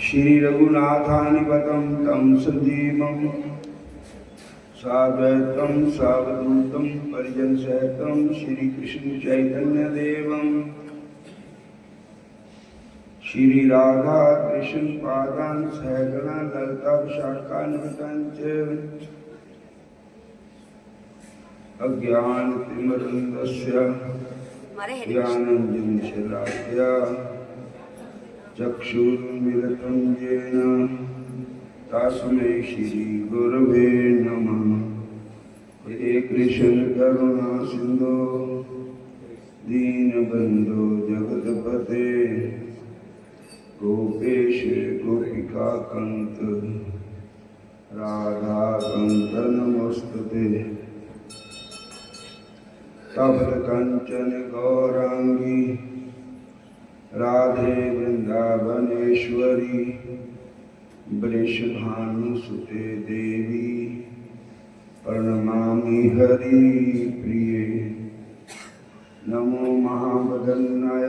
श्री रघुनाथानिपतं तं संजीवं साद्वैतं सावधूतं परिजनसहितं श्री कृष्ण चैतन्य देवं श्री राधा कृष्ण पादान् सहगणा ललिता विशाखान्वितांच अज्ञानतिमिरन्धस्य ज्ञानाञ्जनशलाकया चक्षुरुन्मिलितं येन तस्मै श्रीगुरवे नमः। हे कृष्ण करुणा सिन्धो दीनबन्धो जगत्पते गोपेश गोपिकान्त राधाकान्त नमोस्तुते। तप्त कंचन गौरांगी राधे वृंदावनेश्वरी वृषभानुसुते देवी प्रणमामि हरि प्रिये। नमो महावदन्नाय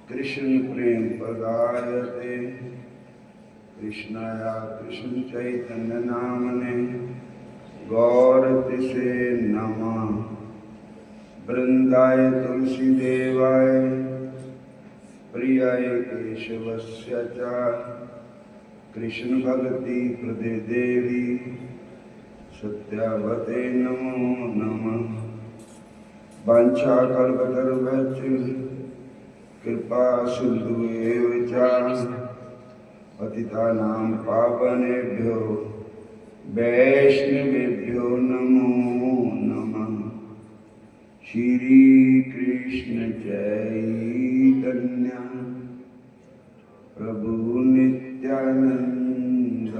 कृष्ण प्रेम पदायते कृष्णाय कृष्ण चैतन्य नामने गौरतिसे नमः। वृंदाय तुलसी देवाय प्रियाय केशवस्य च कृष्ण भक्ति प्रदे देवी सत्यावते नमो नमः। वाञ्छाकल्पतरुभ्यश्च कृपा सिन्धुभ्यो च पतितानां पावनेभ्यो वैष्णवेभ्यो नमो नमः। श्री कृष्ण चैतन्य प्रभु नित्यानंद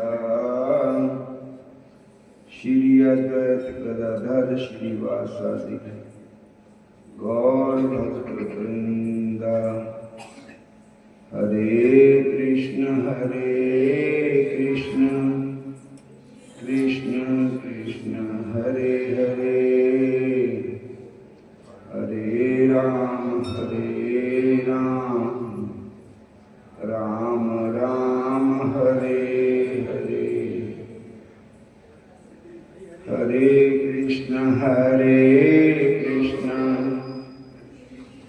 श्री अद्वैत गदाधर श्रीवासादि गौर भक्तवृंद। हरे कृष्ण कृष्ण कृष्ण हरे हरे हरे राम राम राम हरे हरे। हरे कृष्ण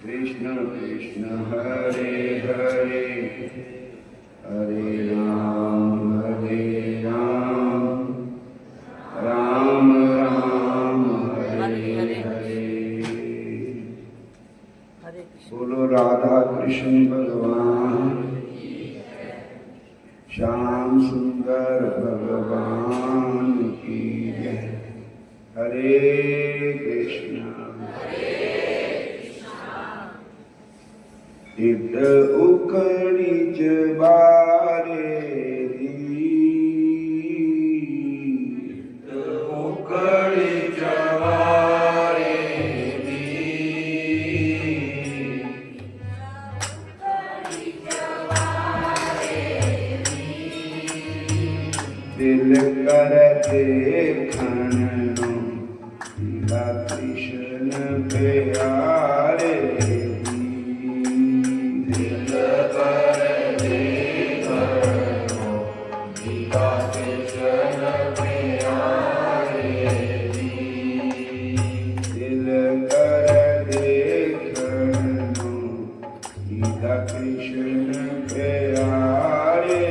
कृष्ण कृष्ण हरे हरे हरे राम राम राम हरे हरे। बोलो राधा कृष्ण भगवान श्याम सुंदर भगवान की जय। हरे कृष्ण इद उकड़ी बारे दिल कर देखन कृष्ण प्यारे दिल कर देखन कृष्ण प्यारे दिल कर देखन कृष्ण प्यारे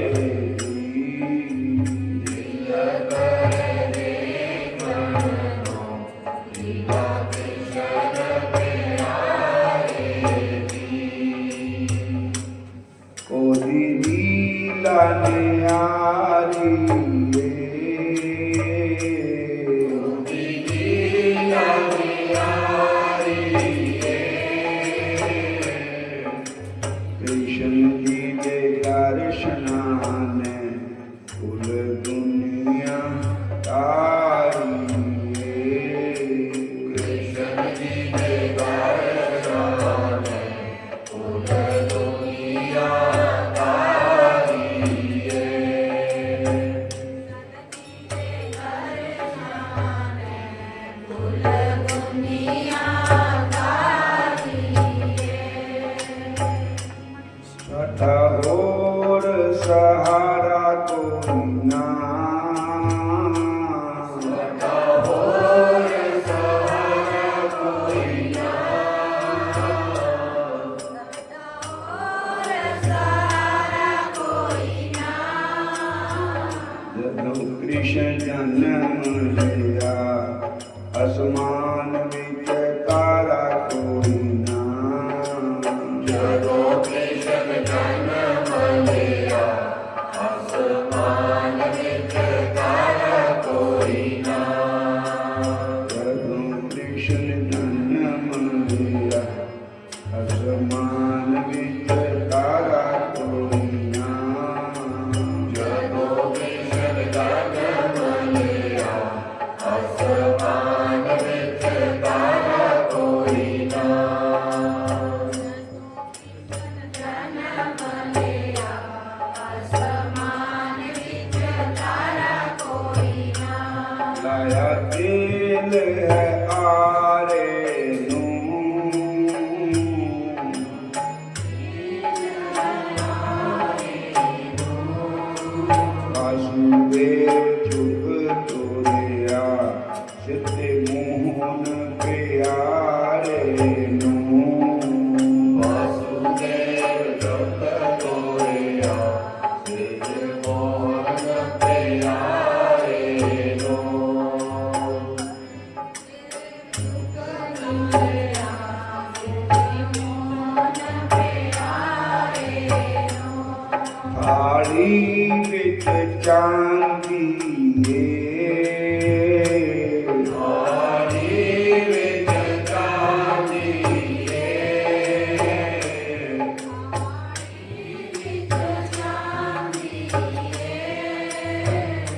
हाड़ी विच चांदी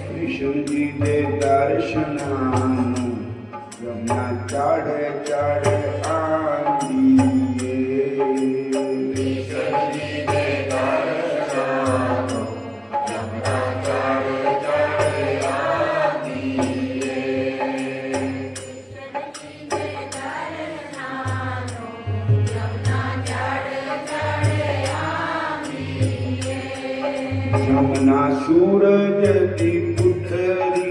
कृष्ण जी दे दर्शनां नूं यमुना चढ़ चढ़ आंदी यमुना सूरज दी पुत्री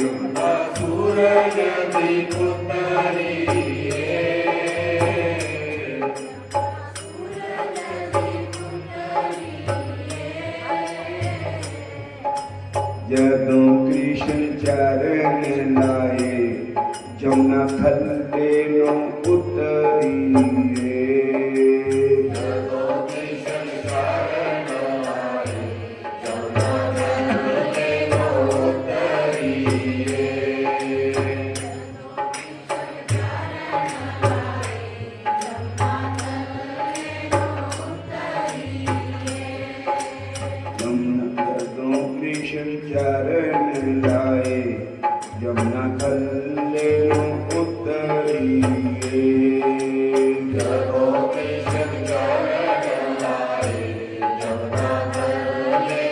यमुना सूरज दी पुत्री जदों कृष्ण चरण लाए यमुना थल्ले नूं उतरी चरण लाए यमुना थल्ले उतरी जदों कृष्ण चरण लाए यमुना थल्ले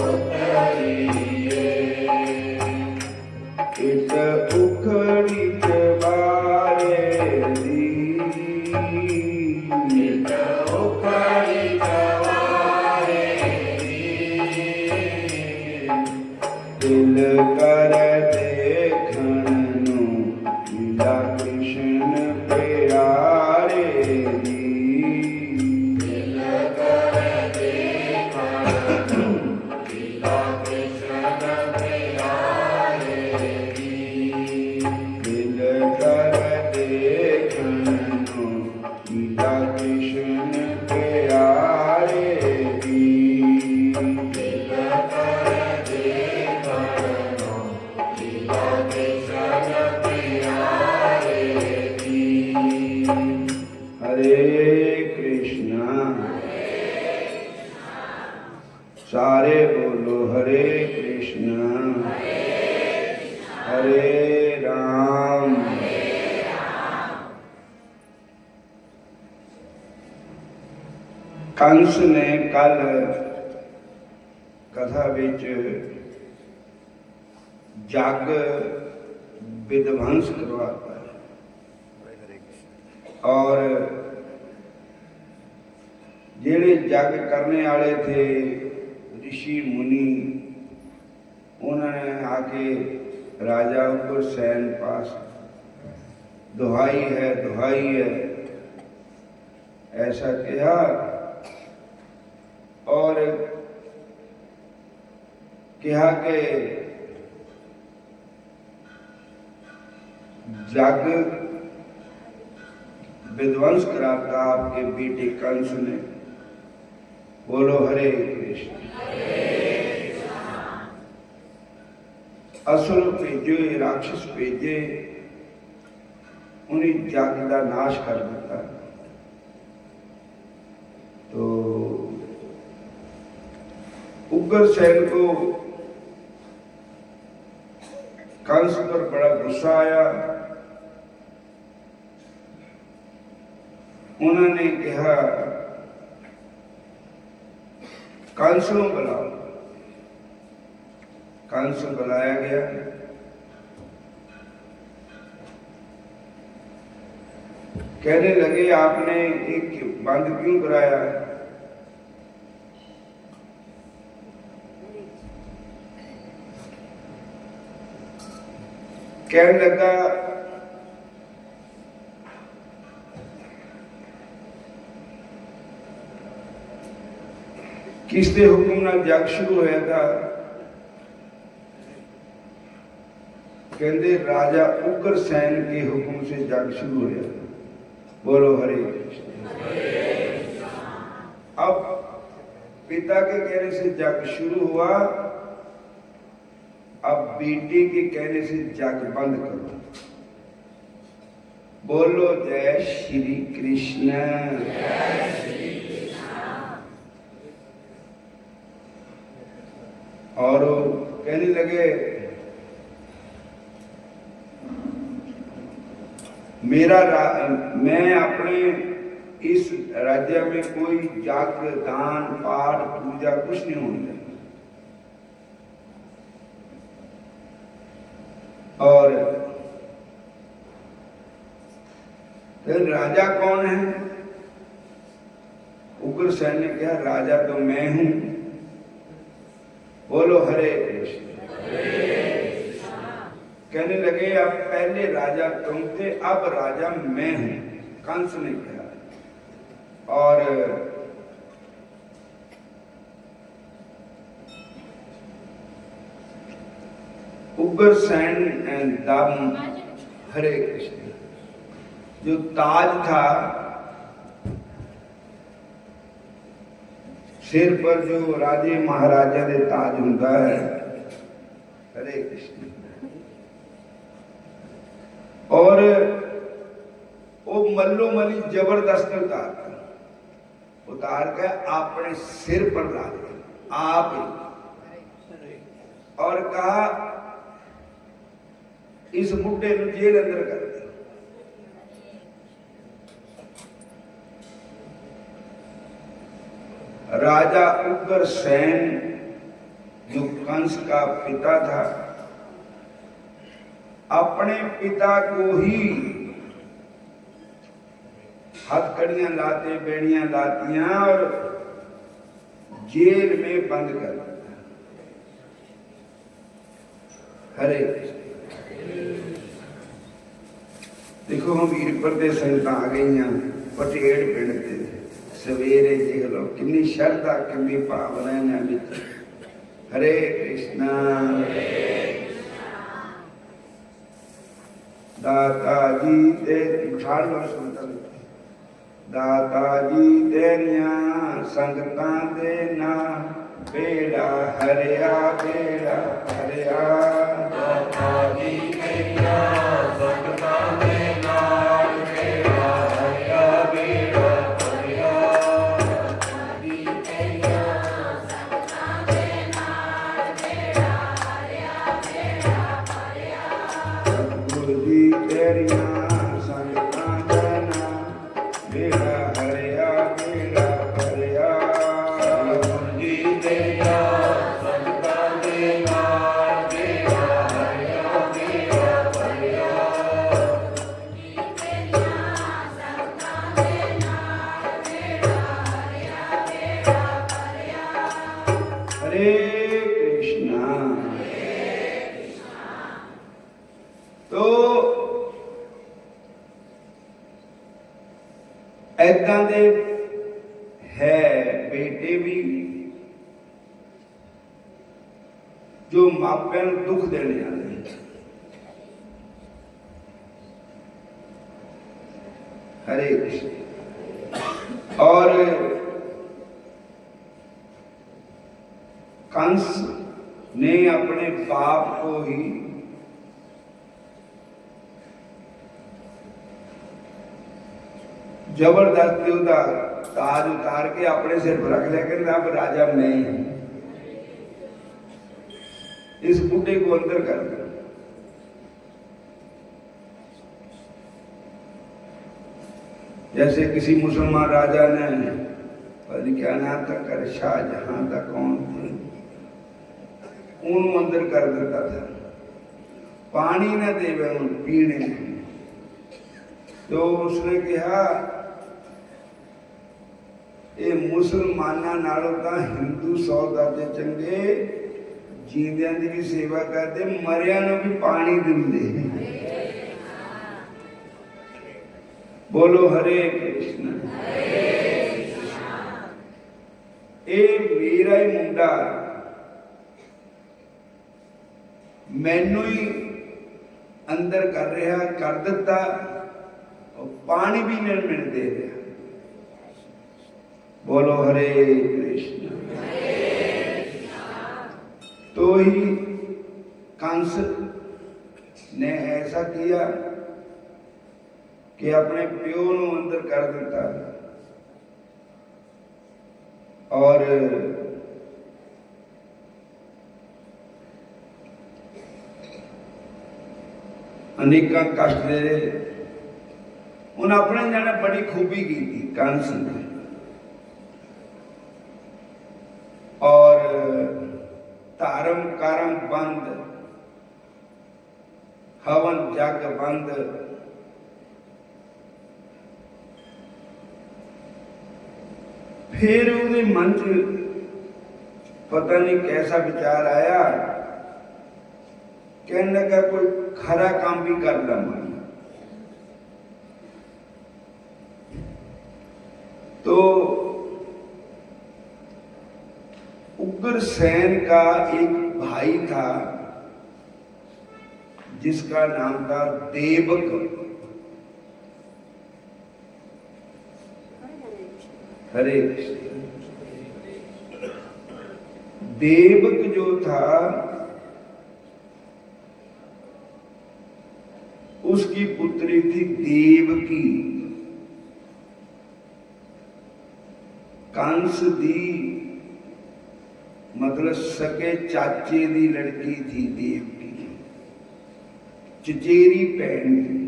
उतरी इस उखड़ी चबारे दी इस उखड़ी दिल कर देखण नूं लीला कृष्ण प्यारे दी दिल कर देखण नूं लीला कृष्ण प्यारे दी दिल कर देखण नूं लीला कृष्ण प्यारे दी दिल कर हरे कृष्णा सारे बोलो हरे कृष्णा हरे राम कंस ने कल कथा विच जग विध्वंस करवाता और जेड़े जग करने वाले थे ऋषि मुनि उन्होंने आके राजा उग्रसेन पास दुहाई है ऐसा कहा और कहा कि जग विध्वंस कराता आपके बेटे कंस ने। बोलो हरे कृष्ण। असुर भेजे राक्षस भेजे उन्हें जग का नाश कर दिता। तो उग्रसेन को कंस पर बड़ा गुस्सा आया। उन्होंने कहा कंस को बुलाओ। कंस बुलाया गया। कहने लगे आपने एक बंद क्यों कराया? कहने लगा किसके हुक्म नाल जग शुरू होया था? कहते राजा उग्रसेन के हुक्म से जग शुरू होया। बोलो हरे कृष्ण। अब पिता के कहने से जग शुरू हुआ, अब बेटे के कहने से जग बंद करो। बोलो जय श्री कृष्ण। और कहने लगे मैं अपने इस राज्य में कोई जाग दान पाठ पूजा कुछ नहीं होने देंगे। और फिर राजा कौन है? उग्रसेन ने कहा राजा तो मैं हूं। बोलो हरे कृष्ण। कहने लगे अब पहले राजा तुम थे, अब राजा मैं हूं, कंस ने कहा। और उग्रसेन एंड दम, हरे कृष्ण, जो ताज था सिर पर, जो राजे महाराजा दे ताज होता है, हरे कृष्ण, और वो मल्लो मली जबरदस्त उतार के अपने सिर पर ला दिया आप ही, और कहा इस बुढ़े को जेल अंदर कर दिया। राजा उग्रसेन जो कंस का पिता था, अपने पिता को ही हथकड़ियां लाते, बेड़ियां लातियां और जेल में बंद कर दिया। हरे देखो हम वीरपुर के संगत आ गई हैं, पटेड़ पिंड के सवेरे देख लो कितनी श्रद्धा कितनी भावना है। हरे कृष्णा। दाता जी ते ठाड़ लो सुनता, दाता जी तेरिया संगतां दे ना बेड़ा हरिया, बेड़ा हरिया। दाता जी तेरिया संगतां दे ना बेड़ा हरिया, बेड़ा हरिया। दाता जी तेरिया संगतां दे ना बेड़ा हरिया, बेड़ा हरिया। सतगुरु जी तेरिया संगतां दे ना बेड़ा हरिया, बेड़ा हरिया। सतगुरु जी तेरिया संगतां दे ना बेड़ा हरिया, बेड़ा हरिया। हरे कृष्णा। तो ऐदां दे है बेटे भी जो मापिਆਂ ਨੂੰ दुख देने वाले। हरे कृष्ण। और कंस ने अपने बाप को ही जबरदस्ती उसका ताज उतार के अपने सिर पर रख लिया, कहते अब राजा मैं हूं। इस बूढ़े को अंदर कर दो। जैसे किसी मुसलमान राजा ने क्या नाम था कर, शाहजहां था कौन थे, उन्होंने अंदर कर देता था, पानी ना देवे पीने। तो उसने कहा ये मुसलमाना नालों तां हिंदू 100 दर्जे चंगे, जींदियां दी भी सेवा करते, मरियां नूं भी पानी दिंदे। बोलो हरे कृष्ण। ये मेरा ही मुंडा मैनू ही अंदर कर रहा, कर दिता, और पानी भी नहीं मिल दे रहा। बोलो हरे कृष्ण। तो ही कंस ने ऐसा किया कि अपने प्यो को अंदर कर दिता और अनेका कष्ट दे रहे। उन्हें अपने जाने बड़ी खूबी की थी कंस ने, और धार्म कर्म बंद, हवन जग बंद, फिर उसके मन च पता नहीं कैसा विचार आया, कहने लगा कोई खरा काम भी कर लूंगा। तो उग्रसेन का एक भाई था जिसका नाम था देवक। हरे कृष्ण। देवक जो था उसकी पुत्री थी देवकी। कंस दी मतलब सके चाचे दी लड़की थी देवकी, चचेरी भैन थी।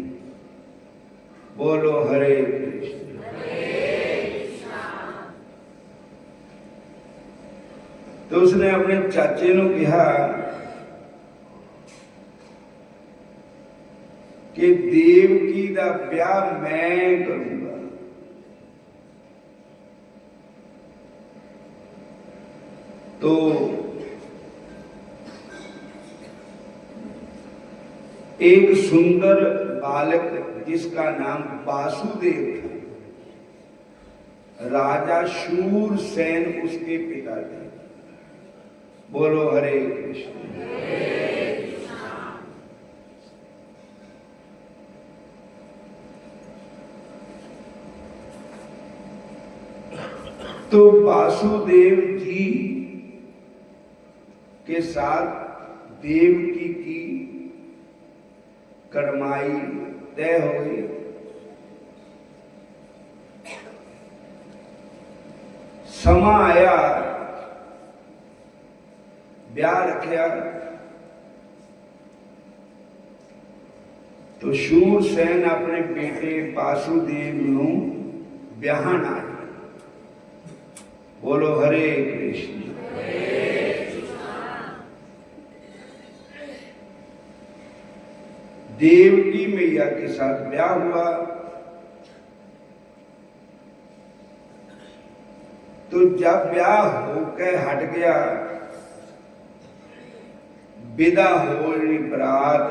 बोलो हरे कृष्ण। तो उसने अपने चाचे को कहा कि देवकी का ब्याह मैं करूंगा। तो एक सुंदर बालक जिसका नाम वासुदेव था, राजा शूरसेन उसके पिता थे। बोलो हरे कृष्ण। तो वासुदेव जी के साथ देवकी की कर्माई तय हो गई। समा आया, ब्याह रखा। तो शूरसेन अपने बेटे वासुदेव को ब्याहन आया। बोलो हरे कृष्ण। देवकी मैया के साथ ब्याह हुआ। तो जब ब्याह होकर हट गया, विदा हो रही बरात,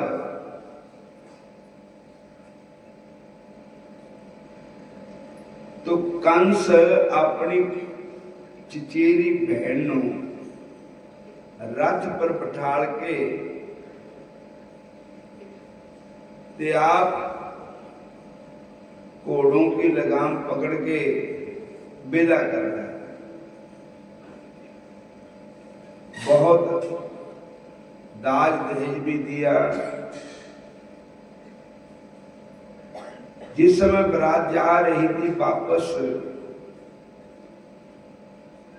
तो कंस अपनी चचेरी बहन रथ पर बिठाल के ते आप घोड़ों की लगाम पकड़ के विदा कर रहा है। बहुत दाज दहेज भी दिया। जिस समय बारात जा रही थी वापस,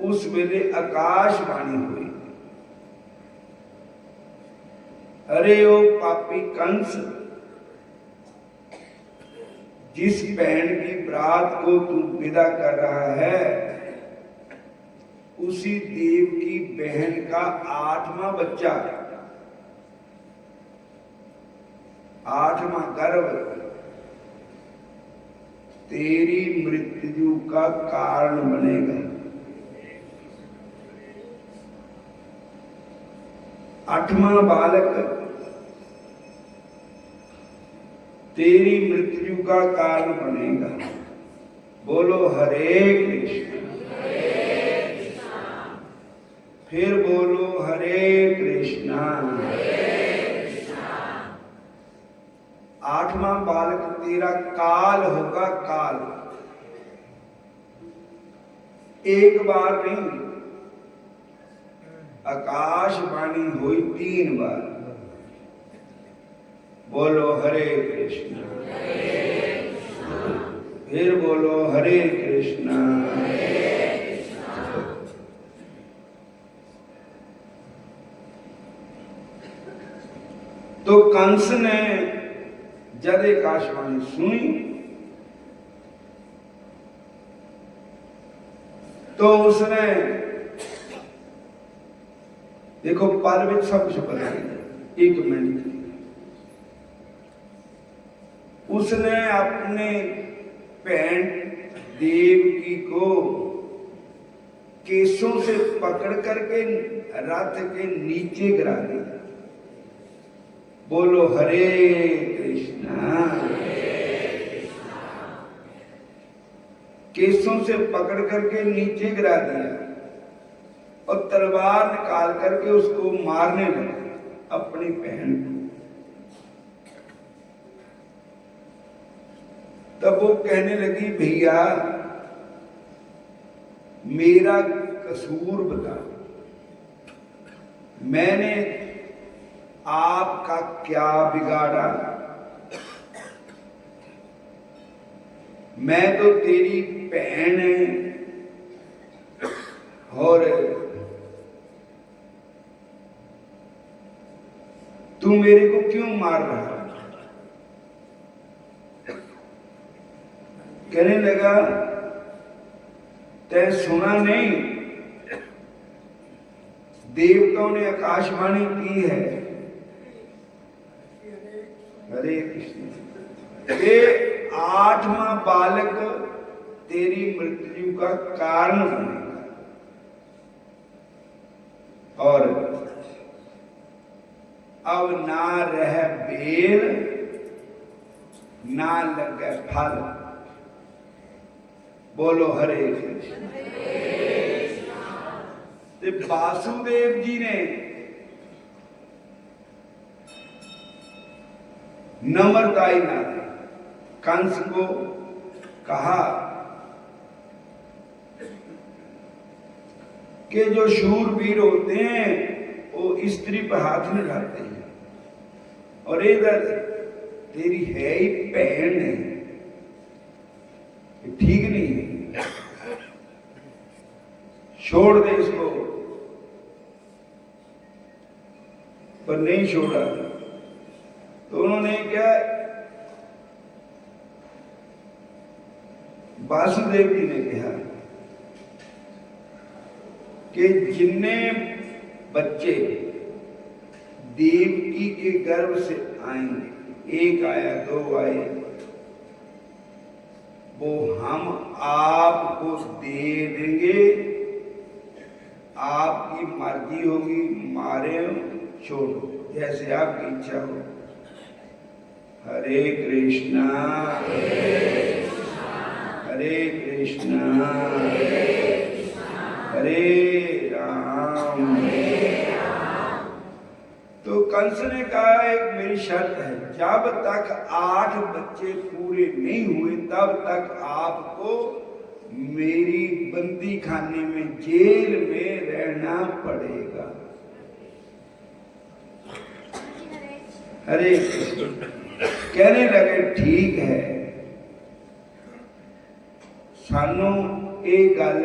उस वेले आकाशवाणी हुई, अरे ओ पापी कंस, जिस बहन की बरात को तू विदा कर रहा है, उसी देव की बहन का 8वां बच्चा, 8वां गर्भ तेरी मृत्यु का कारण बनेगा। 8वां बालक तेरी मृत्यु का कारण बनेगा। बोलो हरे कृष्ण। फिर बोलो हरे कृष्णा। 8वां बालक तेरा काल होगा, काल। एक बार नहीं, आकाशवाणी हुई 3 बार। बोलो हरे कृष्ण, फिर बोलो हरे कृष्ण। तो कंस ने जब आकाशवाणी सुनी तो उसने, देखो पल में सब कुछ बदल गया 1 मिनट। उसने अपने बहन देवकी को केसों से पकड़ करके रथ के नीचे गिरा दिया। बोलो हरे कृष्णा। केसों से पकड़ करके नीचे गिरा दिया और तलवार निकाल करके उसको मारने लगे, अपनी बहन को। तब वो कहने लगी, भैया मेरा कसूर बता, मैंने आपका क्या बिगाड़ा? मैं तो तेरी बहन है और तू मेरे को क्यों मार रहा है? कहने लगा, तै सुना नहीं, देवताओं ने आकाशवाणी की है, हरे कृष्ण, ये 8वां बालक तेरी मृत्यु का कारण बनेगा और अब ना रह बेल ना लगे फल। बोलो हरे कृष्ण। वासुदेव जी ने नम्रताई नाते कंस को कहा कि जो शूरवीर होते हैं वो स्त्री पर हाथ नहीं डालते हैं, और इधर तेरी है ही बहन है, ठीक नहीं है, छोड़ दे इसको। पर नहीं छोड़ा तो उन्होंने क्या, वासुदेव जी ने कहा कि जिन्ने बच्चे देवकी के गर्भ से आएंगे, 1 आया 2 आए, वो हम आपको दे देंगे, आपकी मर्जी होगी, मारे छोड़ो, जैसे आपकी इच्छा हो। हरे कृष्णा हरे कृष्णा हरे राम। तो कंस ने कहा, एक मेरी शर्त है, जब तक 8 बच्चे पूरे नहीं हुए तब तक आपको मेरी बंदी खाने में, जेल में रहना पड़ेगा। हरे कृष्ण। कहने लगे, ठीक है, सानू ये गल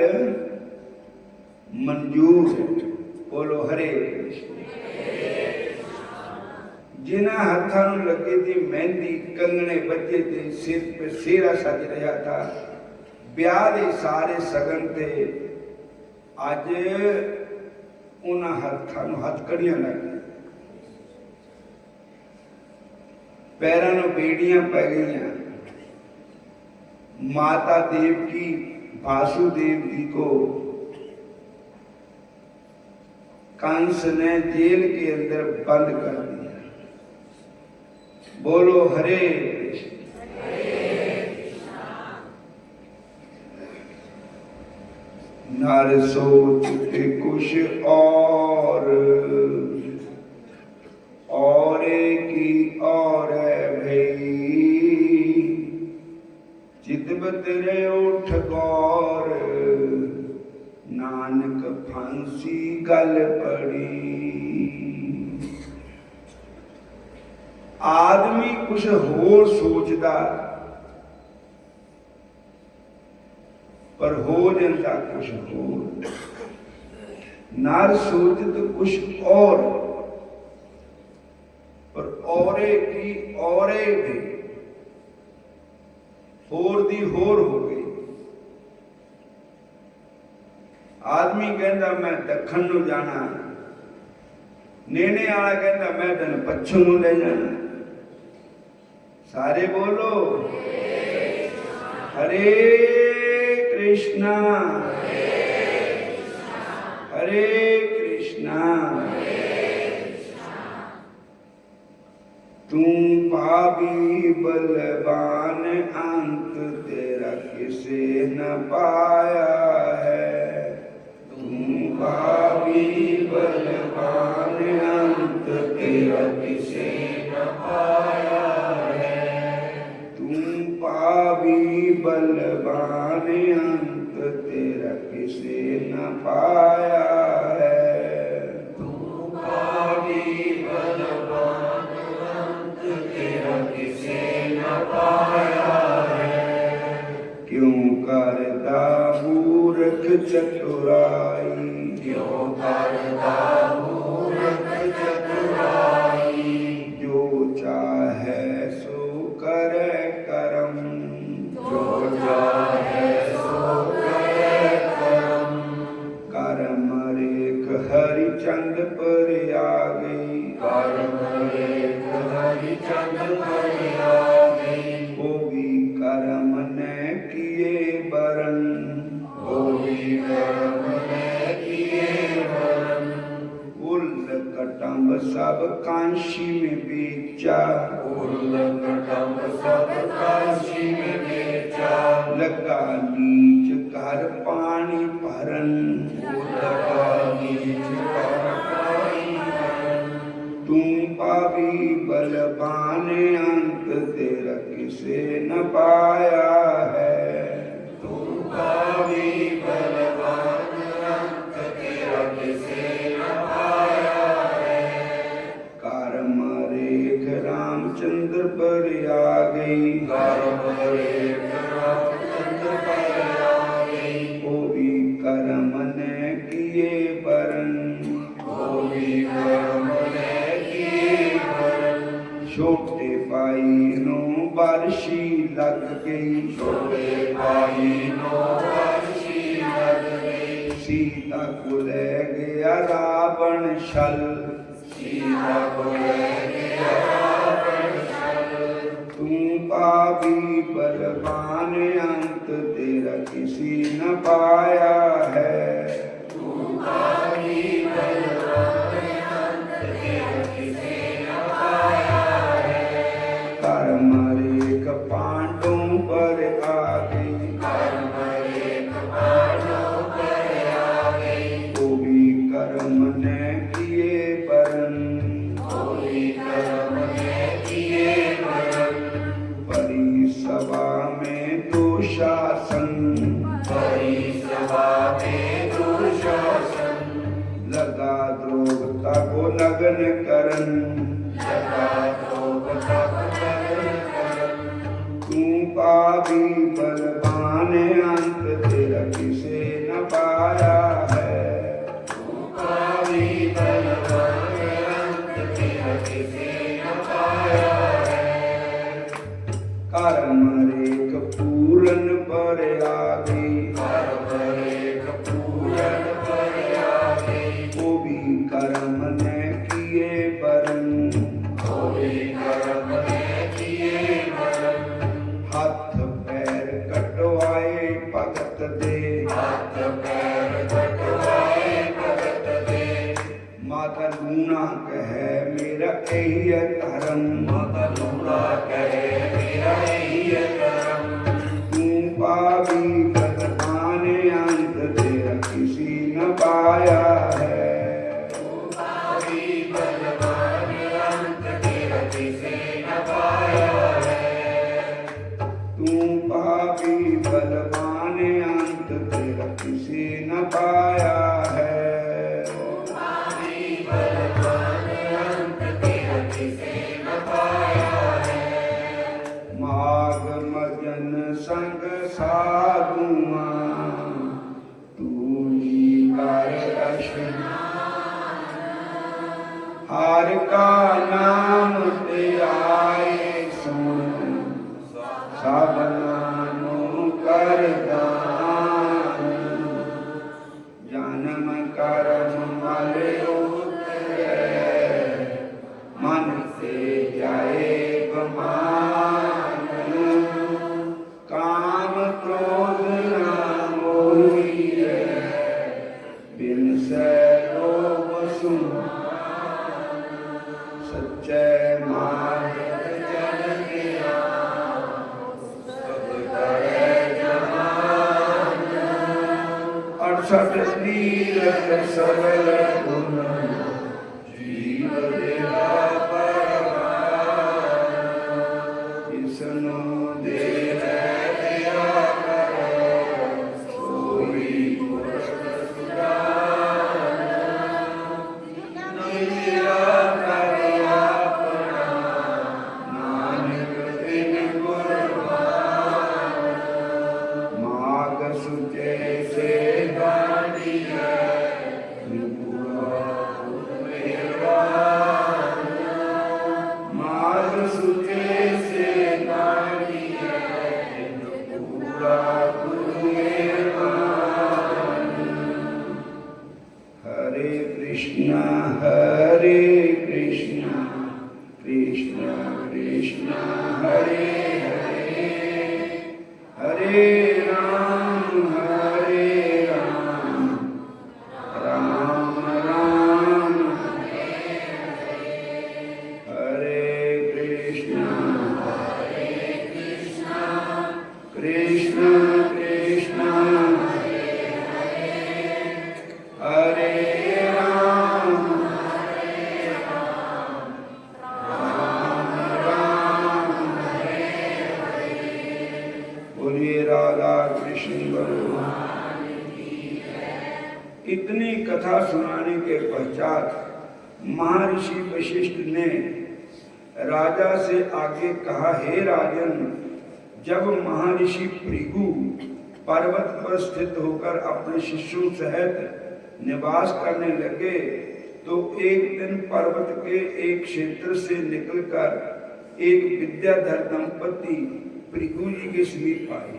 मंजूर है। बोलो हरे कृष्ण। जिन्हां हत्थां नूं लगे थी मेहंदी, कंगने बजे थे, सिर पे सेहरा सज रहा था, ब्याह दे सारे सगन थे, अज उन्हां हत्थां नूं हथकड़ियां लग गई, पैरों में बेड़ियां पै गई। माता देवकी वासुदेव जी को कंस ने जेल के अंदर बंद कर दिया। बोलो हरे कृष्ण। नर सोचते कुछ और की और भई, चितबत रे उठ गौर, नानक फांसी गल पड़ घड़ी। आदमी कुछ होर सोचदा पर हो जाता कुछ होर, नर सोचत कुछ और पर औरे की औरे भी होर दी होर हो गई। आदमी कहता मैं दखन नूं जाना, नेने वाला कहता मैं तेन पश्चिम नूं ले जाना। सारे बोलो हरे कृष्णा हरे कृष्णा। तू पापी बलवान अंत तेरा किसे न पाया है। तू पापी बलवान अंत तेरा किसे न पाया है। तू पापी बलवान अंत तेरा किसे न पाया है। तू पापी बलवान किसे न पाया है। क्यों करता मूर्ख चतुराई, क्यों करता मूर्ख चतुराई। जो चाहे सो करे करम, जो चाहे सो करे करम। कर्म रेख हरिचंद पर आ गई, कर्म रेख हरिचंद पर आ गई। वो भी कर्म ने किए बरन, वो भी कर्म ने किए बरन। उल कटम्ब सब कांशी में बेचा, उल कटम्ब सब कांशी में बेचा। लगा नीच कर पानी भरन, लगा नीच कर पानी भरन। तू पापी बलवान अंत तेरा किसे न पाया है। तू पापी बलवान अंत तेरा किसे न पाया है। कर्म रेख रामचंद्र पर आ गई, कर्म रेख रामचंद्र पर आ गई। वो भी कर्म ने किए बरन, वो भी कर्म ने किए बरन। छोटे भाई नो बारिशी लग गई, छोटे भाई नो बारिशी लग गई। सीता को ले गया रावण छल, सीता को ले गया रावण छल। तू पापी बलवान अंत तेरा किसी न पाया है। तू पापी बलवान अंत तेरा किसी न पाया है। कर्म रेख पांडवों पर आ गई, कर्म रेख पांडवों पर आ गई। वो भी कर्म ने किए बरन, वो भी कर्म ने किए बरन। बड़ी सभा में दुशासन, बड़ी सभा में दुशासन। लगा द्रोहता को लगन करन, लगा द्रोहता को लगन करन। तू पापी बलवान अंत तेरा किसे न पाया है। तू पापी बलवान अंत तेरा किसे न पाया है। कर्म रेख पूरन पर आ गई, कर्म रेख पूरन पर आ गई। वो भी कर्म ने किए बरन, वो भी कर्म ने किए बरन। हाथ पैर कटवाए भगत दे, हाथ पैर कटवाए भगत दे। माता लूना कहे मेरा यही है धर्म, माता लूना कहे मेरा यही है धर्म। तू पापी बलवान अंत तेरा किसी न पाया है। तू पापी बलवान अंत तेरा किसी न पाया है। तू पापी बलवान अंत तेरा किसी न पाया है। तू पापी हर का नाम ते आए सुन सबनानु कर दान जन्म कर्म मल उतरे मन से जाए बमान काम क्रोध न मोहिए बिन से लोभ सुमान सच्चे मार्ग जन गया सब करे जहान 68 तीरथ सगल गुण जीव देवा इतनी कथा सुनाने के पश्चात महर्षि वशिष्ठ ने राजा से आगे कहा, हे राजन, जब महर्षि भृगु पर्वत पर स्थित होकर अपने शिष्यों सहित निवास करने लगे तो एक दिन पर्वत के एक क्षेत्र से निकलकर एक विद्याधर दंपति भृगु जी के समीप आए।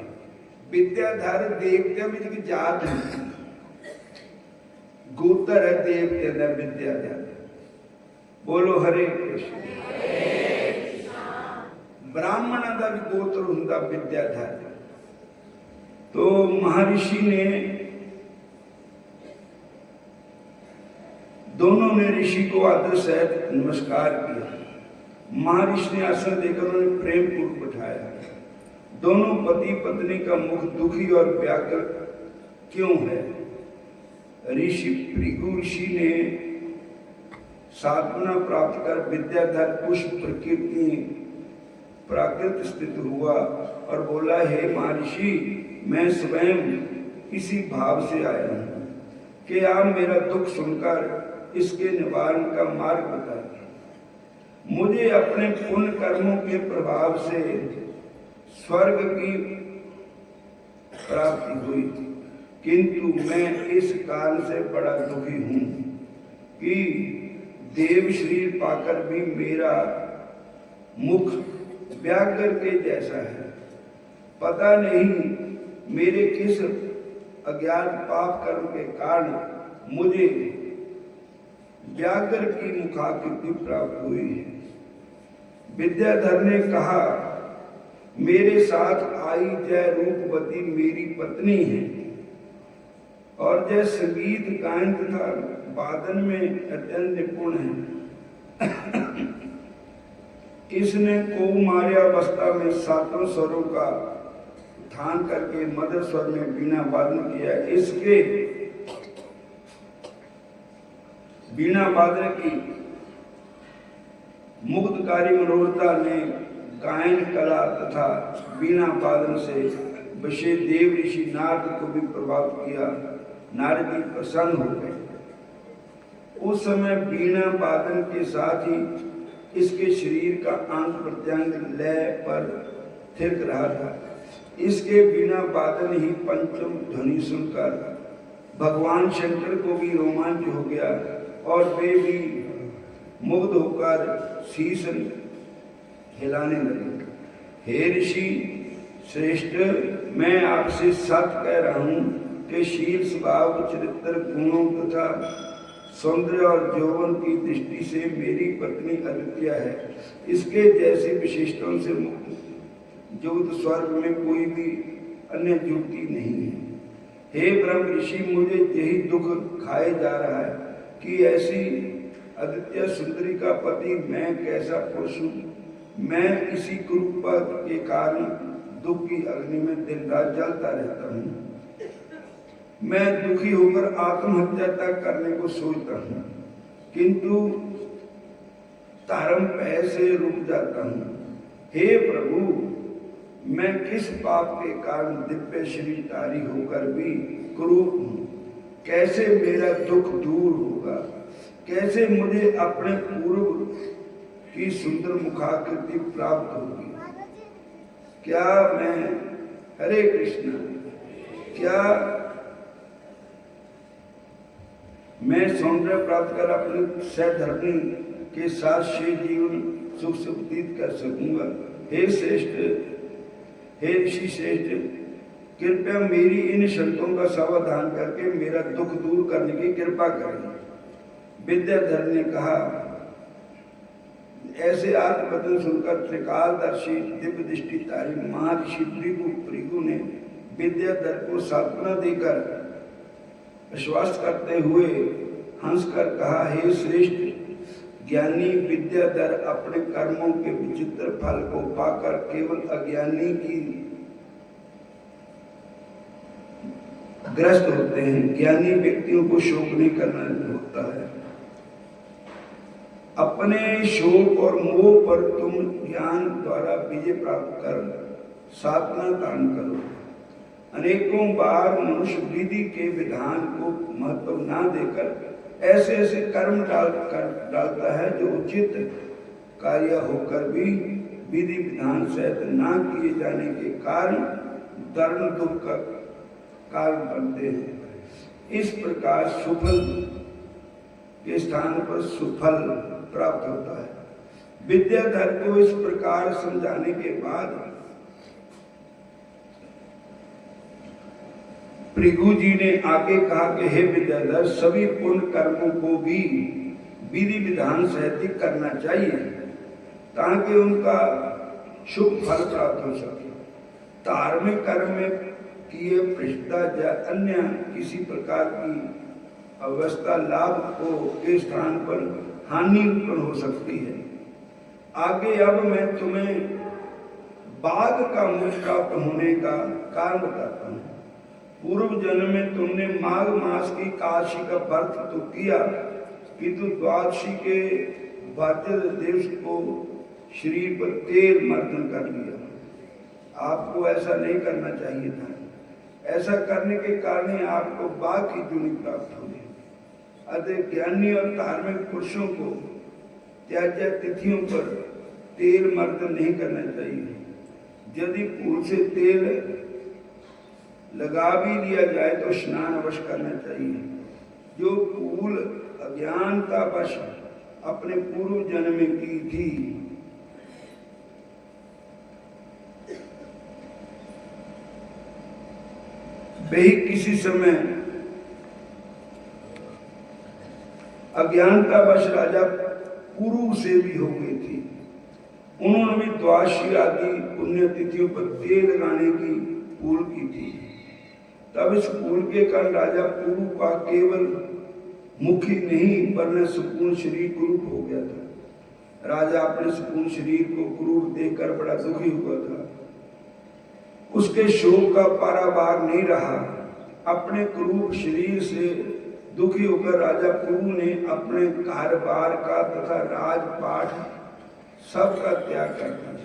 विद्याधर देवता में की जात है, गोत्र है देवता विद्याधर। बोलो हरे कृष्ण। ब्राह्मण का भी गोत्र होता विद्याधर। तो महर्षि ने दोनों ने ऋषि को आदर सहित नमस्कार किया। महर्षि ने आसन देकर उन्हें प्रेम पूर्वक बैठाया। दोनों पति पत्नी का मुख दुखी और व्याकुल क्यों है? ऋषि भृगु ऋषि ने साधना प्राप्त कर विद्याधर पुष्प प्रकृति प्राकृत स्थित हुआ और बोला, हे महर्षि, मैं स्वयं इसी भाव से आया हूँ कि आप मेरा दुख सुनकर इसके निवारण का मार्ग बताइए। मुझे अपने पुण्य कर्मों के प्रभाव से स्वर्ग की प्राप्ति हुई, किंतु मैं इस कारण से बड़ा दुखी हूँ कि देव शरीर पाकर भी मेरा मुख व्याघ्र के जैसा है। पता नहीं मेरे किस अज्ञात पाप कर्म के कारण मुझे व्याघ्र की मुखाकृति प्राप्त हुई है। विद्याधर ने कहा, मेरे साथ आई जय रूपवती मेरी पत्नी है और जय संगीत गायन तथा वादन में अत्यंत निपुण है। इसने कौमार्यावस्था में सातों स्वरों का ध्यान करके मधुर स्वर में बीना वादन किया। इसके बीना वादन की मुग्धकारी मनोहरता ने गायन कला तथा बीना वादन से वशे देव ऋषि नारद को भी प्रभावित किया। नारद जी प्रसन्न हो गए। उस समय बीना वादन के साथ ही इसके शरीर का अंग प्रत्यंग लय पर थिरक रहा था। इसके बिना वादन ही पंचम ध्वनि सुनकर भगवान शंकर को भी रोमांच हो गया और वे भी मुग्ध होकर शीश हिलाने लगे। हे ऋषि श्रेष्ठ, मैं आपसे सत्य कह रहा हूँ कि शील, स्वभाव, चरित्र, गुणों तथा सौंदर्य और यौवन की दृष्टि से मेरी पत्नी अद्वितीय है। इसके जैसी विशिष्टों से मुक्त युक्त स्वर्ग में कोई भी अन्य युक्ति नहीं है। हे ब्रह्म ऋषि, मुझे यही दुख खाए जा रहा है कि ऐसी अद्वितीय सुंदरी का पति मैं कैसा पुरुष हूँ। मैं इसी कुरूपता के कारण दुख की अग्नि में दिन रात जलता रहता हूँ। मैं दुखी होकर आत्महत्या तक करने को सोचता हूँ, किंतु तारम पै से रुक जाता हूँ। हे प्रभु, मैं किस पाप के कारण दिव्य शरीरधारी होकर भी क्रूर हूँ? कैसे मेरा दुख दूर होगा? कैसे मुझे अपने पूर्व की सुंदर मुखाकृति प्राप्त होगी? क्या मैं, हरे कृष्ण, क्या मैं सौंदर्य प्राप्त कर अपनी सहधर्मी के साथ शेष जीवन सुख से व्यतीत कर सकूंगा? हे श्रेष्ठ, हे ऋषि श्रेष्ठ, कृपया मेरी इन शर्तों का समाधान करके मेरा दुख दूर करने की कृपा करें। विद्याधर ने कहा। ऐसे आत्मवचन सुनकर त्रिकालदर्शी दिव्य दृष्टिधारी महर्षि भृगु ने विद्याधर को सांत्वना देकर आश्वस्त करते हुए हंसकर कहा, हे श्रेष्ठ ज्ञानी विद्याधर अपने कर्मों के विचित्र फल को पाकर केवल अज्ञानी की ग्रस्त होते हैं। ज्ञानी व्यक्तियों को शोक नहीं करना होता है। अपने शोक और मोह पर तुम ज्ञान द्वारा विजय प्राप्त कर साधना दान करो। अनेकों बार मनुष्य विधि के विधान को महत्व न देकर ऐसे ऐसे कर्म डालता है जो उचित कार्य होकर भी विधि विधान सहित न किए जाने के कारण धर्म दुख का कारण बनते हैं। इस प्रकार सुफल के स्थान पर सुफल प्राप्त होता है। विद्याधर को इस प्रकार समझाने के बाद भृगु जी ने आगे कहा कि हे विद्याधर, सभी पुण्य कर्मों को भी विधि विधान सहित करना चाहिए ताकि उनका शुभ फल प्राप्त हो सके। धार्मिक कर्म में किए भ्रष्टाचार या अन्य किसी प्रकार की अवस्था लाभ को के स्थान पर हानि उत्पन्न हो सकती है। आगे अब मैं तुम्हें बाघ का मुख प्राप्त होने का कारण बताता हूँ। पूर्व जन्म में तुमने माघ मास की काशी का व्रत तो किया, किंतु द्वादशी के वाद्य दिवस को शरीर पर तेल मर्दन कर लिया। आपको ऐसा नहीं करना चाहिए था। ऐसा करने के कारण ही आपको बाघ की जूनी प्राप्त होगी। अतः ज्ञानी और धार्मिक पुरुषों को त्याज्य तिथियों पर तेल मर्दन नहीं करना चाहिए। यदि फूल से तेल लगा भी लिया जाए तो स्नान अवश्य करना चाहिए। जो फूल अज्ञानतावश अपने पूर्व जन्म में की थी, वही किसी समय अज्ञानतावश राजा पुरु से भी हो गई थी। उन्होंने भी द्वादशी आदि पुण्य तिथियों पर तेल लगाने की भूल की थी। तब इस भूल के कारण राजा पुरु का केवल मुखी नहीं वरन संपूर्ण शरीर कुरूप हो गया था। राजा अपने संपूर्ण शरीर को क्रूर देखकर बड़ा दुखी हुआ था। उसके शोक का पारावार नहीं रहा। अपने क्रूर शरीर से दुखी होकर राजा पुरु ने अपने कारबार का तथा राजपाट सबका त्याग कर दिया।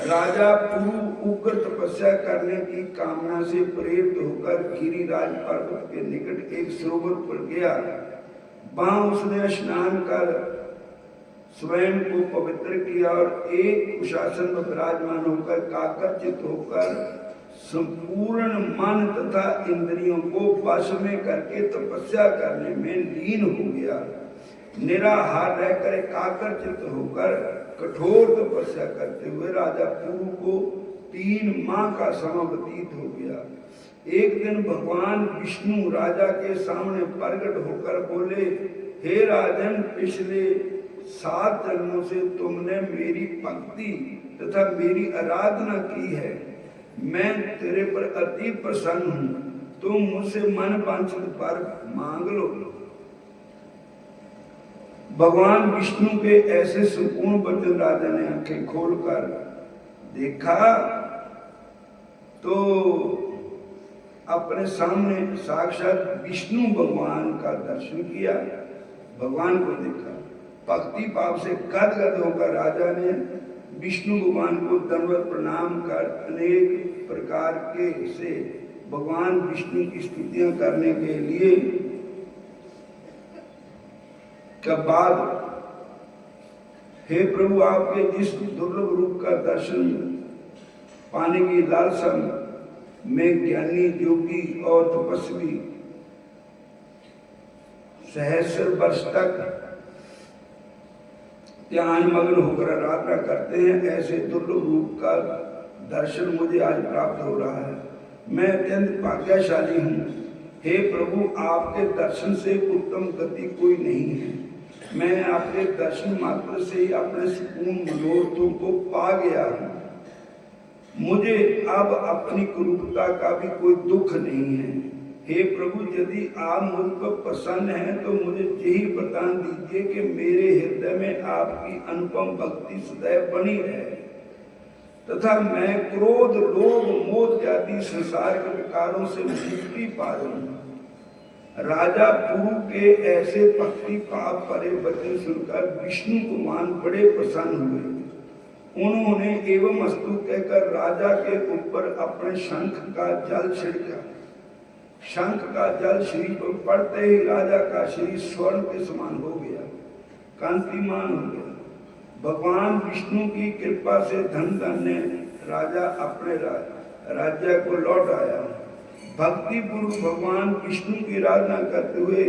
राजा पुरु उग्र तपस्या करने की कामना से प्रेरित होकर गिरिराज पर्वत के निकट एक सरोवर पर गया। वहां उसने स्नान कर स्वयं को पवित्र किया और एक कुशासन में विराजमान होकर काकरचित होकर संपूर्ण मन तथा इंद्रियों को वश में करके तपस्या करने में लीन हो गया। निराहार रहकर एकाग्रचित्त होकर कठोर तपस्या करते हुए राजा पुरु को 3 माह का समय व्यतीत हो गया। एक दिन भगवान विष्णु राजा के सामने प्रकट होकर बोले, हे राजन, पिछले 7 जन्मों से तुमने मेरी भक्ति तथा मेरी आराधना की है। मैं तेरे पर अति प्रसन्न हूं, तुम मुझसे मन वांछित वर मांग लो। भगवान विष्णु के ऐसे संपूर्ण वचन राजा ने आंखें खोलकर देखा तो अपने सामने साक्षात विष्णु भगवान का दर्शन किया, भगवान को देखा। भक्ति भाव से गदगद होकर राजा ने विष्णु भगवान को दंडवत प्रणाम कर अनेक प्रकार के से भगवान विष्णु की स्तुतियां करने के लिए के बाद, हे प्रभु, आपके जिस दुर्लभ रूप का दर्शन पाने की लालसा में ज्ञानी, योगी और तपस्वी सहस्र वर्ष तक ध्यान मग्न होकर आराधना करते हैं, ऐसे दुर्लभ रूप का दर्शन मुझे आज प्राप्त हो रहा है। मैं अत्यंत भाग्यशाली हूँ। हे प्रभु, आपके दर्शन से उत्तम गति कोई नहीं है। मैं आपके दर्शन मात्र से ही अपने संपूर्ण मनोरथों को पा गया हूँ। मुझे अब अपनी कुरूपता का भी कोई दुख नहीं है। हे प्रभु, यदि आप मुझ पर प्रसन्न हैं तो मुझे यही वरदान दीजिए कि मेरे हृदय में आपकी अनुपम भक्ति सदैव बनी रहे तथा मैं क्रोध, लोभ, मोह आदि संसार के विकारों से मुक्ति पा लूं। राजा पुरु के ऐसे भक्ति पाप भरे वचन सुनकर विष्णु भगवान बड़े प्रसन्न हुए। उन्होंने एवं अस्तु कहकर राजा के ऊपर अपने शंख का जल छिड़का। शंख का जल शरीर पर पड़ते ही राजा का शरीर स्वर्ण के समान हो गया, कांतिमान हो गया। भगवान विष्णु की कृपा से धन धन्य राजा अपने राज्य को लौट आया। भक्ति पूर्व भगवान विष्णु की आराधना करते हुए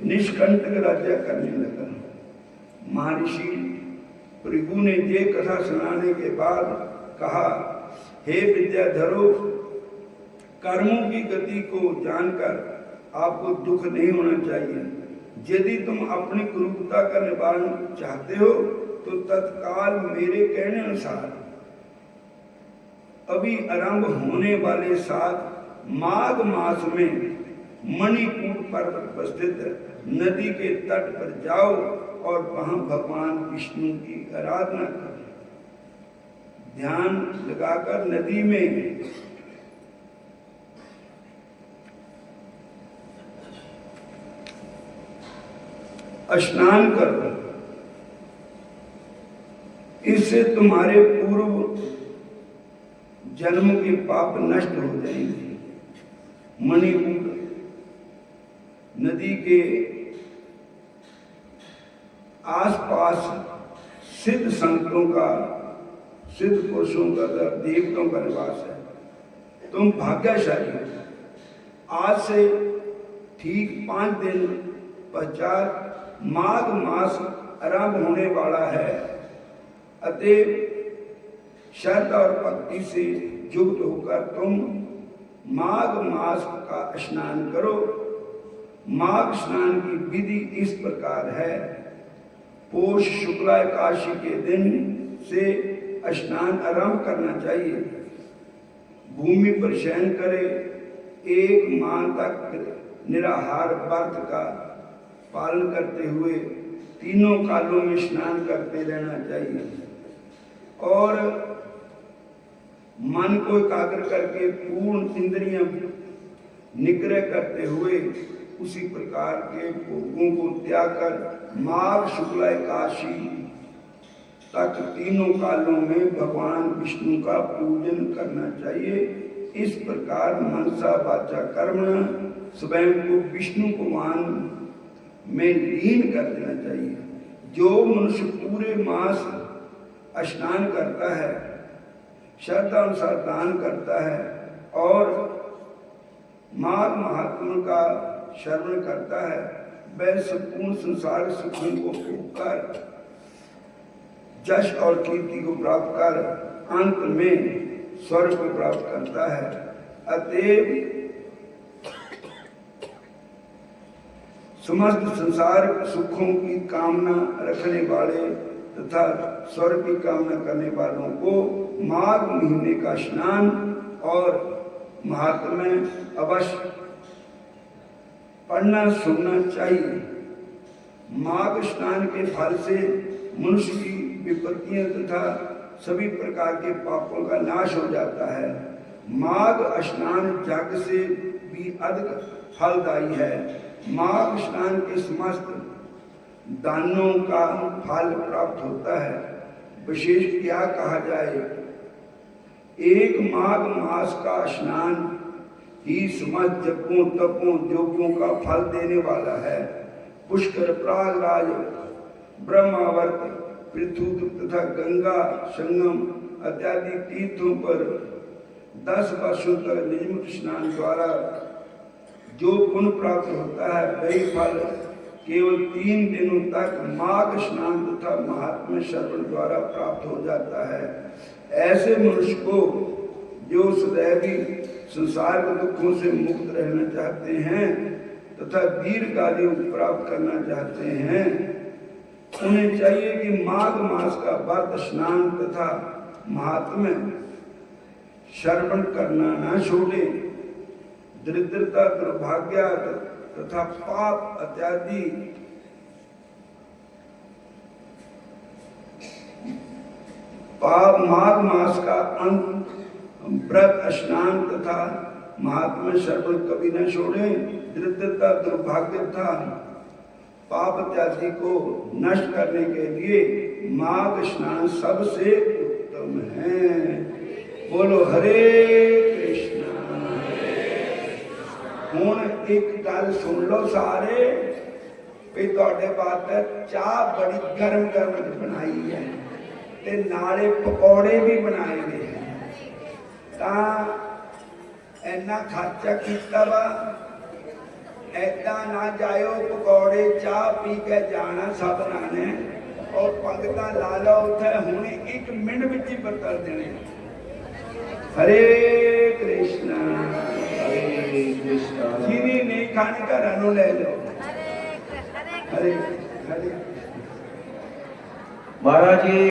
निष्कंटक राज्य करने लगा। महर्षि भृगु ने ये कथा सुनाने के बाद कहा, हे विद्याधरो, कर्मों की गति को जानकर आपको दुख नहीं होना चाहिए। यदि तुम अपनी कुरूपता का निवारण चाहते हो तो तत्काल मेरे कहने अनुसार अभी आरंभ होने वाले 7 माघ मास में मणिकूट पर्वत पर स्थित नदी के तट पर जाओ और वहां भगवान विष्णु की आराधना करो। ध्यान लगाकर नदी में स्नान करो। इससे तुम्हारे पूर्व जन्म के पाप नष्ट हो जाएंगे। मणिकूट नदी के आसपास सिद्ध संतों का, सिद्ध पुरुषों का, देवताओं का निवास है। तुम भाग्यशाली हो। आज से ठीक 5 दिन पश्चात माघ मास आरंभ होने वाला है। अतएव श्रद्धा और भक्ति से युक्त होकर तुम माघ मास का स्नान करो। माघ स्नान की विधि इस प्रकार है। पौष शुक्ला एकादशी के दिन से स्नान आरंभ करना चाहिए। भूमि पर शयन करे। 1 माह तक निराहार व्रत का पालन करते हुए तीनों कालों में स्नान करते रहना चाहिए और मन को एकाग्र करके पूर्ण इंद्रियां निग्रह करते हुए उसी प्रकार के भोगों को त्याग कर माघ शुक्ला एकादशी तक तीनों कालों में भगवान विष्णु का पूजन करना चाहिए। इस प्रकार मनसा वाचा कर्मणा स्वयं को विष्णु भगवान में लीन कर देना चाहिए। जो मनुष्य पूरे मास स्नान करता है, श्रद्धा अनुसार दान करता है और माघ महात्मा का श्रवण करता है, वह संपूर्ण संसार सुखों को भोगकर यश और कीर्ति को प्राप्त कर अंत में स्वर्ग को प्राप्त करता है। अतएव समस्त संसार सुखों की कामना रखने वाले तथा स्वर्ग की कामना करने वालों को माघ महीने का स्नान और महात्म्य अवश्य पढ़ना सुनना चाहिए। माघ स्नान के फल से मनुष्य की विपत्तियां तथा सभी प्रकार के पापों का नाश हो जाता है। माघ स्नान यज्ञ से भी अधिक फलदायी है। माघ स्नान के समस्त दानों का फल प्राप्त होता है। विशेष क्या कहा जाए, एक माघ मास का स्नान ही समस्त जपों तपों योगों का फल देने वाला है। पुष्कर, प्रयागराज, ब्रह्मावर्त, पृथु तथा गंगा संगम इत्यादि तीर्थों पर 10 वर्षों तक नियमित स्नान द्वारा जो पुण्य प्राप्त होता है वही फल केवल 3 दिनों तक माघ स्नान तथा महात्म्य श्रवण द्वारा प्राप्त हो जाता है। ऐसे मनुष्य को जो सदैवी संसार के दुखों से मुक्त रहना चाहते हैं तथा दीर्घकाल प्राप्त करना चाहते हैं, उन्हें चाहिए कि माघ मास का व्रत स्नान तथा महात्म्य श्रवण करना न छोड़े। दरिद्रता, दुर्भाग्य तथा पाप इत्यादि पाप माघ मास का अंत व्रत स्नान तथा महात्म्य श्रवण कभी न छोड़े। दरिद्रता, दुर्भाग्य तथा पाप इत्यादि को नष्ट करने के लिए माघ स्नान सबसे उत्तम है। बोलो हरे कृष्णा। हुण एक गल सुन लो सारे, भी तुहाडे वास्ते चाह बड़ी गर्म गर्म बनाई है ते नाले पकौड़े भी बनाए गए हैं। इन्ना खर्चा किया वा, ऐदा ना जाओ पकौड़े चाह पी के जाना सब ने और पंगता ला लो उठे हुणे 1 मिनट में ही बदल देने। हरे कृष्णा हरे कृष्णा। चीनी नहीं खाने का रनो ले लो। हरे हरे। महाराज जी